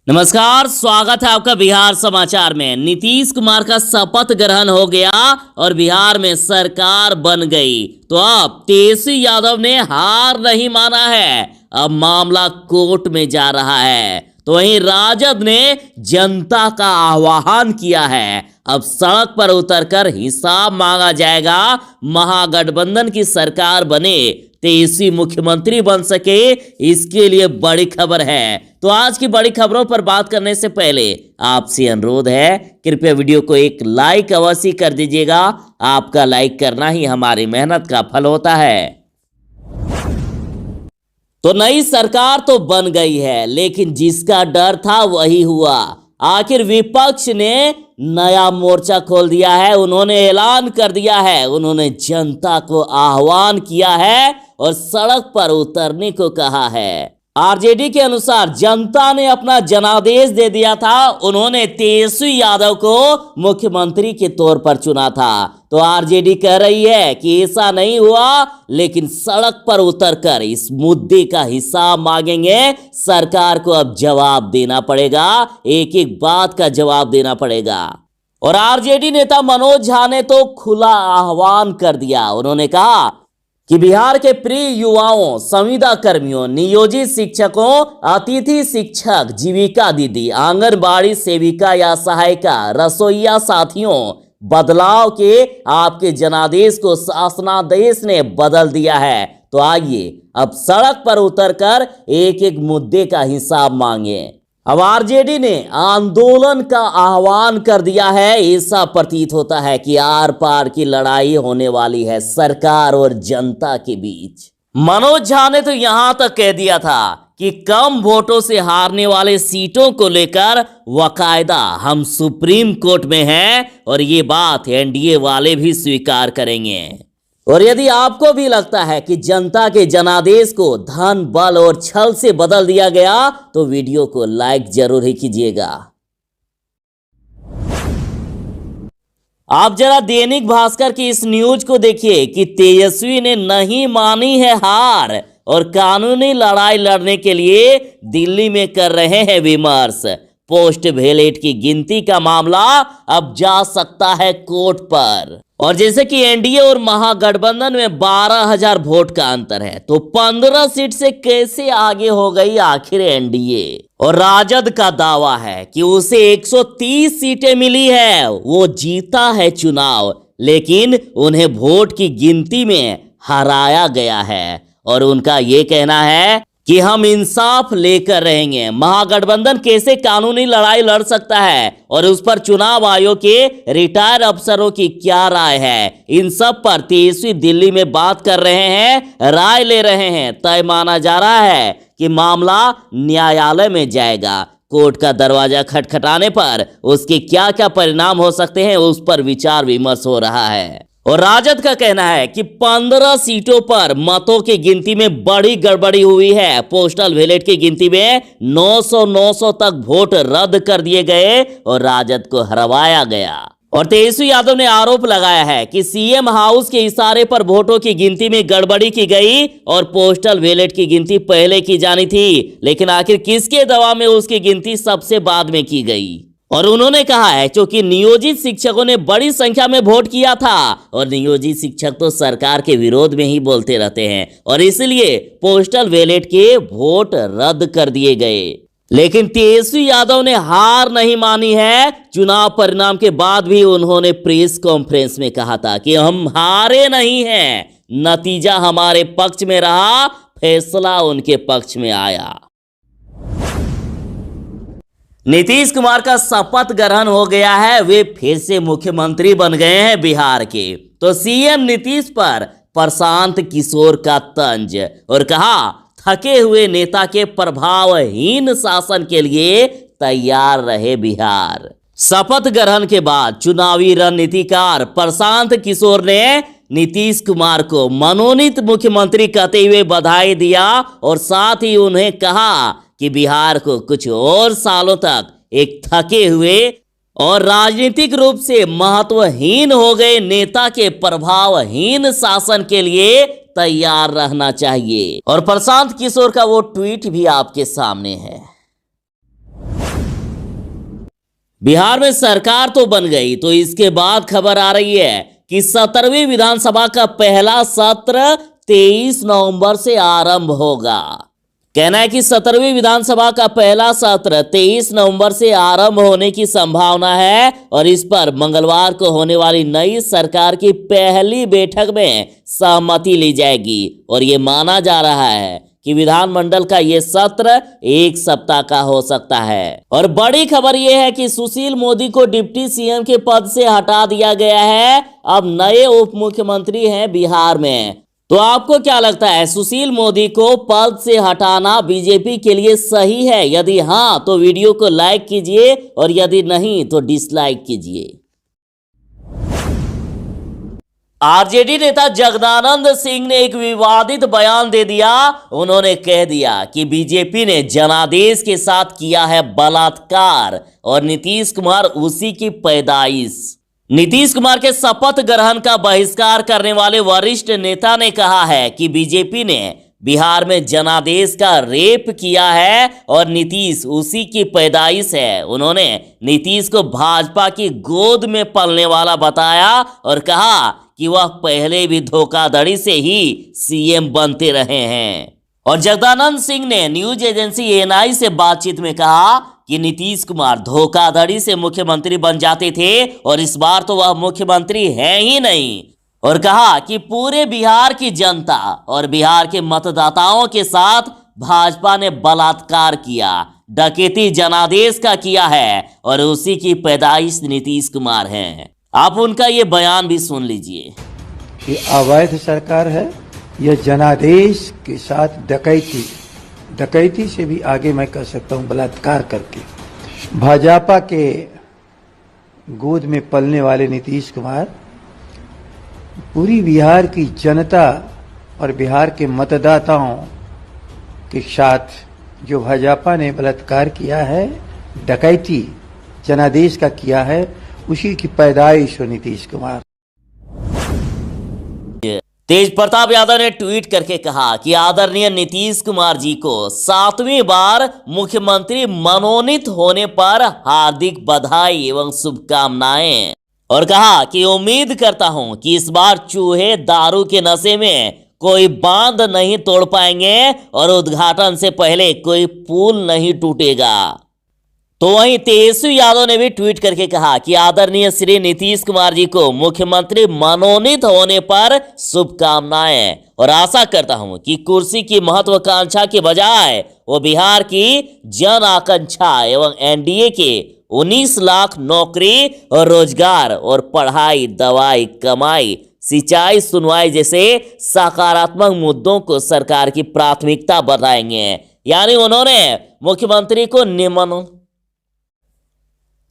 नमस्कार, स्वागत है आपका बिहार समाचार में। नीतीश कुमार का शपथ ग्रहण हो गया और बिहार में सरकार बन गई। तो अब तेजस्वी यादव ने हार नहीं माना है, अब मामला कोर्ट में जा रहा है। तो वहीं राजद ने जनता का आह्वान किया है, अब सड़क पर उतरकर हिसाब मांगा जाएगा। महागठबंधन की सरकार बने, तेजस्वी मुख्यमंत्री बन सके, इसके लिए बड़ी खबर है। तो आज की बड़ी खबरों पर बात करने से पहले आपसे अनुरोध है, कृपया वीडियो को एक लाइक अवश्य कर दीजिएगा। आपका लाइक करना ही हमारी मेहनत का फल होता है। तो नई सरकार तो बन गई है, लेकिन जिसका डर था वही हुआ। आखिर विपक्ष ने नया मोर्चा खोल दिया है, उन्होंने ऐलान कर दिया है, उन्होंने जनता को आह्वान किया है और सड़क पर उतरने को कहा है। आरजेडी के अनुसार जनता ने अपना जनादेश दे दिया था, उन्होंने तेजस्वी यादव को मुख्यमंत्री के तौर पर चुना था। तो आरजेडी कह रही है कि ऐसा नहीं हुआ, लेकिन सड़क पर उतरकर इस मुद्दे का हिसाब मांगेंगे। सरकार को अब जवाब देना पड़ेगा, एक एक बात का जवाब देना पड़ेगा। और आरजेडी नेता मनोज झा ने तो खुला आह्वान कर दिया। उन्होंने कहा कि बिहार के प्रिय युवाओं, संविदा कर्मियों, नियोजित शिक्षकों, अतिथि शिक्षक, जीविका दीदी, आंगनबाड़ी सेविका या सहायिका, रसोईया साथियों, बदलाव के आपके जनादेश को शासनादेश ने बदल दिया है। तो आइए अब सड़क पर उतरकर एक एक मुद्दे का हिसाब मांगे। अब आरजेडी ने आंदोलन का आह्वान कर दिया है। ऐसा प्रतीत होता है कि आर पार की लड़ाई होने वाली है सरकार और जनता के बीच। मनोज झा ने तो यहां तक कह दिया था कि कम वोटों से हारने वाले सीटों को लेकर वकायदा हम सुप्रीम कोर्ट में हैं और ये बात एनडीए वाले भी स्वीकार करेंगे। और यदि आपको भी लगता है कि जनता के जनादेश को धन, बल और छल से बदल दिया गया, तो वीडियो को लाइक जरूर ही कीजिएगा। आप जरा दैनिक भास्कर की इस न्यूज को देखिए कि तेजस्वी ने नहीं मानी है हार और कानूनी लड़ाई लड़ने के लिए दिल्ली में कर रहे हैं विमर्श। पोस्ट बैलेट की गिनती का मामला अब जा सकता है कोर्ट पर। और जैसे कि एनडीए और महागठबंधन में 12,000 वोट का अंतर है, तो 15 सीट से कैसे आगे हो गई आखिर एनडीए। और राजद का दावा है कि उसे 130 सीटें मिली है, वो जीता है चुनाव, लेकिन उन्हें वोट की गिनती में हराया गया है। और उनका ये कहना है कि हम इंसाफ लेकर रहेंगे। महागठबंधन कैसे कानूनी लड़ाई लड़ सकता है और उस पर चुनाव आयोग के रिटायर्ड अफसरों की क्या राय है, इन सब पर तेजस्वी दिल्ली में बात कर रहे हैं, राय ले रहे हैं। तय माना जा रहा है कि मामला न्यायालय में जाएगा। कोर्ट का दरवाजा खटखटाने पर उसके क्या क्या परिणाम हो सकते हैं, उस पर विचार विमर्श हो रहा है। और राजद का कहना है कि 15 सीटों पर मतों की गिनती में बड़ी गड़बड़ी हुई है। पोस्टल बैलेट की गिनती में 900 तक वोट रद्द कर दिए गए और राजद को हरवाया गया। और तेजस्वी यादव ने आरोप लगाया है कि सीएम हाउस के इशारे पर वोटों की गिनती में गड़बड़ी की गई और पोस्टल बैलेट की गिनती पहले की जानी थी, लेकिन आखिर किसके दबाव में उसकी गिनती सबसे बाद में की गई। और उन्होंने कहा है क्योंकि नियोजित शिक्षकों ने बड़ी संख्या में वोट किया था और नियोजित शिक्षक तो सरकार के विरोध में ही बोलते रहते हैं और इसलिए पोस्टल बैलेट के वोट रद्द कर दिए गए। लेकिन तेजस्वी यादव ने हार नहीं मानी है। चुनाव परिणाम के बाद भी उन्होंने प्रेस कॉन्फ्रेंस में कहा था कि हम हारे नहीं हैं, नतीजा हमारे पक्ष में रहा, फैसला उनके पक्ष में आया। नीतीश कुमार का शपथ ग्रहण हो गया है, वे फिर से मुख्यमंत्री बन गए हैं बिहार के। तो सीएम नीतीश पर प्रशांत किशोर का तंज और कहा थके हुए नेता के प्रभावहीन शासन के लिए तैयार रहे बिहार। शपथ ग्रहण के बाद चुनावी रणनीतिकार प्रशांत किशोर ने नीतीश कुमार को मनोनीत मुख्यमंत्री कहते हुए बधाई दिया और साथ ही उन्हें कहा कि बिहार को कुछ और सालों तक एक थके हुए और राजनीतिक रूप से महत्वहीन हो गए नेता के प्रभावहीन शासन के लिए तैयार रहना चाहिए। और प्रशांत किशोर का वो ट्वीट भी आपके सामने है। बिहार में सरकार तो बन गई, तो इसके बाद खबर आ रही है कि 17वीं विधानसभा का पहला सत्र 23 नवंबर से आरंभ होगा। कहना है कि 17वीं विधानसभा का पहला सत्र 23 नवंबर से आरंभ होने की संभावना है और इस पर मंगलवार को होने वाली नई सरकार की पहली बैठक में सहमति ली जाएगी और ये माना जा रहा है कि विधानमंडल का ये सत्र 1 सप्ताह का हो सकता है। और बड़ी खबर यह है कि सुशील मोदी को डिप्टी सीएम के पद से हटा दिया गया है। अब नए उप मुख्यमंत्री हैं बिहार में। तो आपको क्या लगता है, सुशील मोदी को पद से हटाना बीजेपी के लिए सही है? यदि हां तो वीडियो को लाइक कीजिए और यदि नहीं तो डिसलाइक कीजिए। आरजेडी नेता जगदानंद सिंह ने एक विवादित बयान दे दिया। उन्होंने कह दिया कि बीजेपी ने जनादेश के साथ किया है बलात्कार और नीतीश कुमार उसी की पैदाइश। नीतीश कुमार के शपथ ग्रहण का बहिष्कार करने वाले वरिष्ठ नेता ने कहा है कि बीजेपी ने बिहार में जनादेश का रेप किया है और नीतीश उसी की पैदाइश है। उन्होंने नीतीश को भाजपा की गोद में पलने वाला बताया और कहा कि वह पहले भी धोखाधड़ी से ही सीएम बनते रहे हैं। और जगदानंद सिंह ने न्यूज एजेंसी एएनआई से बातचीत में कहा कि नीतीश कुमार धोखाधड़ी से मुख्यमंत्री बन जाते थे और इस बार तो वह मुख्यमंत्री है ही नहीं। और कहा कि पूरे बिहार की जनता और बिहार के मतदाताओं के साथ भाजपा ने बलात्कार किया, डकैती जनादेश का किया है और उसी की पैदाइश नीतीश कुमार हैं। आप उनका ये बयान भी सुन लीजिए। ये अवैध सरकार है, यह जनादेश के साथ डकैती से भी आगे मैं कह सकता हूँ बलात्कार करके भाजपा के गोद में पलने वाले नीतीश कुमार पूरी बिहार की जनता और बिहार के मतदाताओं के साथ जो भाजपा ने बलात्कार किया है, डकैती जनादेश का किया है, उसी की पैदाइश हो नीतीश कुमार। तेज प्रताप यादव ने ट्वीट करके कहा कि आदरणीय नीतीश कुमार जी को 7वीं बार मुख्यमंत्री मनोनीत होने पर हार्दिक बधाई एवं शुभकामनाएं। और कहा कि उम्मीद करता हूं कि इस बार चूहे दारू के नशे में कोई बांध नहीं तोड़ पाएंगे और उद्घाटन से पहले कोई पुल नहीं टूटेगा। तो वहीं तेजस्वी यादव ने भी ट्वीट करके कहा कि आदरणीय श्री नीतीश कुमार जी को मुख्यमंत्री मनोनीत होने पर शुभकामनाएं और आशा करता हूं कि कुर्सी की महत्वाकांक्षा के बजाय वो बिहार की जन आकांक्षा एवं एनडीए के 19 लाख नौकरी और रोजगार और पढ़ाई, दवाई, कमाई, सिंचाई, सुनवाई जैसे सकारात्मक मुद्दों को सरकार की प्राथमिकता बताएंगे। यानी उन्होंने मुख्यमंत्री को निमन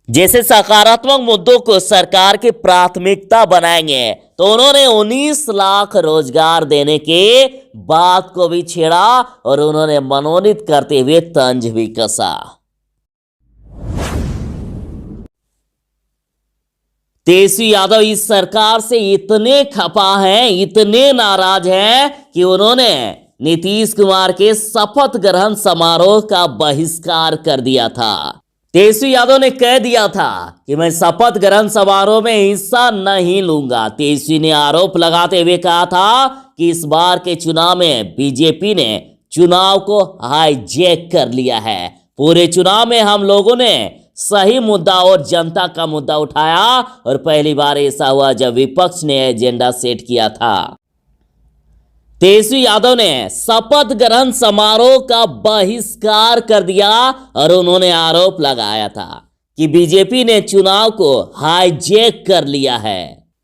जैसे सकारात्मक मुद्दों को सरकार की प्राथमिकता बनाएंगे। तो उन्होंने 19 लाख रोजगार देने के बात को भी छेड़ा और उन्होंने मनोनीत करते हुए तंज भी कसा। तेजस्वी यादव इस सरकार से इतने खफा हैं, इतने नाराज हैं कि उन्होंने नीतीश कुमार के शपथ ग्रहण समारोह का बहिष्कार कर दिया था। तेजस्वी यादव ने कह दिया था कि मैं शपथ ग्रहण समारोह में हिस्सा नहीं लूंगा। तेजस्वी ने आरोप लगाते हुए कहा था कि इस बार के चुनाव में बीजेपी ने चुनाव को हाईजैक कर लिया है। पूरे चुनाव में हम लोगों ने सही मुद्दा और जनता का मुद्दा उठाया और पहली बार ऐसा हुआ जब विपक्ष ने एजेंडा सेट किया था। तेजस्वी यादव ने शपथ ग्रहण समारोह का बहिष्कार कर दिया और उन्होंने आरोप लगाया था कि बीजेपी ने चुनाव को हाईजैक कर लिया है।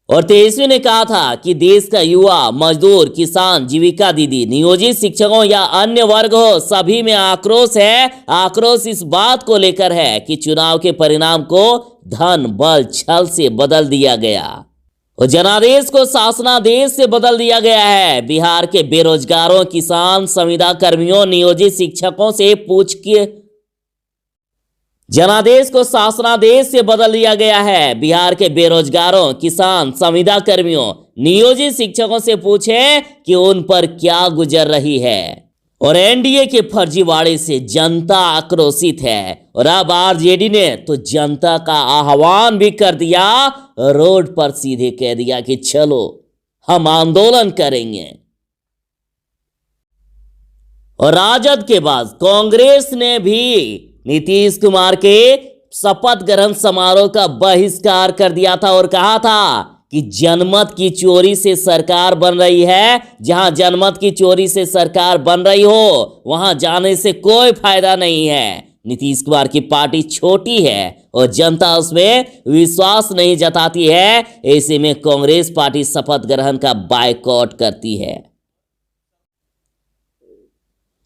और तेजस्वी ने कहा था कि देश का युवा, मजदूर, किसान, जीविका दीदी, नियोजित शिक्षकों या अन्य वर्ग हो, सभी में आक्रोश है। आक्रोश इस बात को लेकर है कि चुनाव के परिणाम को धन, बल, छल से बदल दिया गया और जनादेश को शासनादेश से बदल दिया गया है। बिहार के बेरोजगारों, किसान, संविदा कर्मियों, नियोजित शिक्षकों से पूछ के जनादेश को शासनादेश से बदल दिया गया है। बिहार के बेरोजगारों, किसान, संविदा कर्मियों, नियोजित शिक्षकों से पूछें कि उन पर क्या गुजर रही है। और एनडीए के फर्जीवाड़े से जनता आक्रोशित है और अब आरजेडी ने तो जनता का आह्वान भी कर दिया, रोड पर सीधे कह दिया कि चलो हम आंदोलन करेंगे। और राजद के बाद कांग्रेस ने भी नीतीश कुमार के शपथ ग्रहण समारोह का बहिष्कार कर दिया था और कहा था कि जनमत की चोरी से सरकार बन रही है, जहां जनमत की चोरी से सरकार बन रही हो वहां जाने से कोई फायदा नहीं है। नीतीश कुमार की पार्टी छोटी है और जनता उसमें विश्वास नहीं जताती है, ऐसे में कांग्रेस पार्टी शपथ ग्रहण का बायकॉट करती है।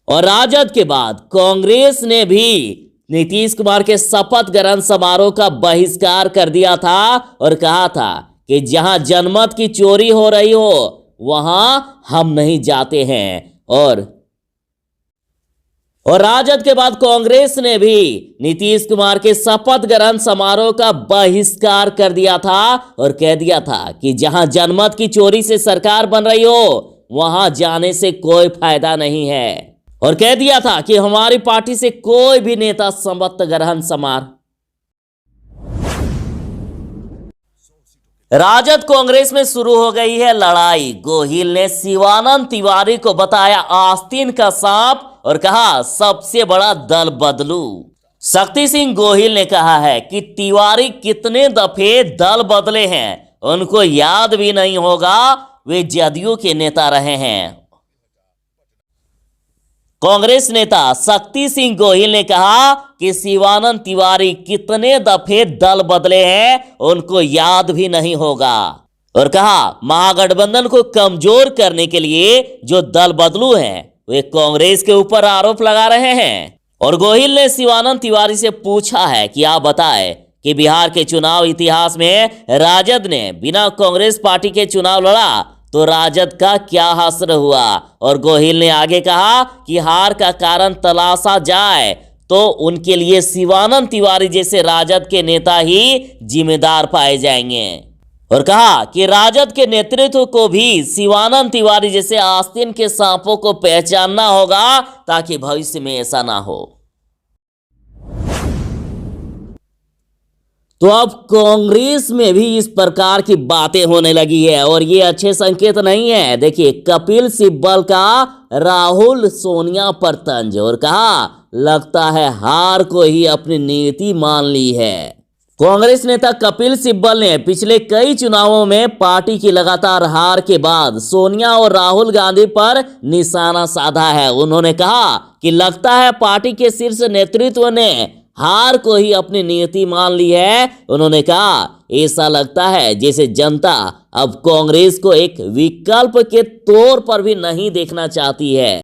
और राजद के बाद कांग्रेस ने भी नीतीश कुमार के शपथ ग्रहण समारोह का बहिष्कार कर दिया था और कहा था कि जहां जनमत की चोरी हो रही हो वहां हम नहीं जाते हैं। और राजद के बाद कांग्रेस ने भी नीतीश कुमार के शपथ ग्रहण समारोह का बहिष्कार कर दिया था और कह दिया था कि जहां जनमत की चोरी से सरकार बन रही हो वहां जाने से कोई फायदा नहीं है। और कह दिया था कि हमारी पार्टी से कोई भी नेता शपथ ग्रहण समारोह। राजद कांग्रेस में शुरू हो गई है लड़ाई। गोहिल ने शिवानंद तिवारी को बताया आस्तीन का सांप और कहा सबसे बड़ा दल बदलू। शक्ति सिंह गोहिल ने कहा है कि तिवारी कितने दफे दल बदले हैं उनको याद भी नहीं होगा, वे जदयू के नेता रहे हैं। कांग्रेस नेता शक्ति सिंह गोहिल ने कहा कि शिवानंद तिवारी कितने दफे दल बदले हैं उनको याद भी नहीं होगा और कहा महागठबंधन को कमजोर करने के लिए जो दल बदलू हैं वे कांग्रेस के ऊपर आरोप लगा रहे हैं। और गोहिल ने शिवानंद तिवारी से पूछा है कि आप बताएं कि बिहार के चुनाव इतिहास में राजद ने बिना कांग्रेस पार्टी के चुनाव लड़ा तो राजद का क्या हासिल हुआ। और गोहिल ने आगे कहा कि हार का कारण तलाशा जाए तो उनके लिए शिवानंद तिवारी जैसे राजद के नेता ही जिम्मेदार पाए जाएंगे। और कहा कि राजद के नेतृत्व को भी शिवानंद तिवारी जैसे आस्तीन के सांपों को पहचानना होगा ताकि भविष्य में ऐसा ना हो। तो अब कांग्रेस में भी इस प्रकार की बातें होने लगी है और ये अच्छे संकेत नहीं है। देखिए कपिल सिब्बल का राहुल सोनिया पर तंज और कहा लगता है हार को ही अपनी नीति मान ली है। कांग्रेस नेता कपिल सिब्बल ने पिछले कई चुनावों में पार्टी की लगातार हार के बाद सोनिया और राहुल गांधी पर निशाना साधा है। उन्होंने कहा कि लगता है पार्टी के शीर्ष नेतृत्व ने हार को ही अपनी नीति मान ली है। उन्होंने कहा ऐसा लगता है जैसे जनता अब कांग्रेस को एक विकल्प के तौर पर भी नहीं देखना चाहती है।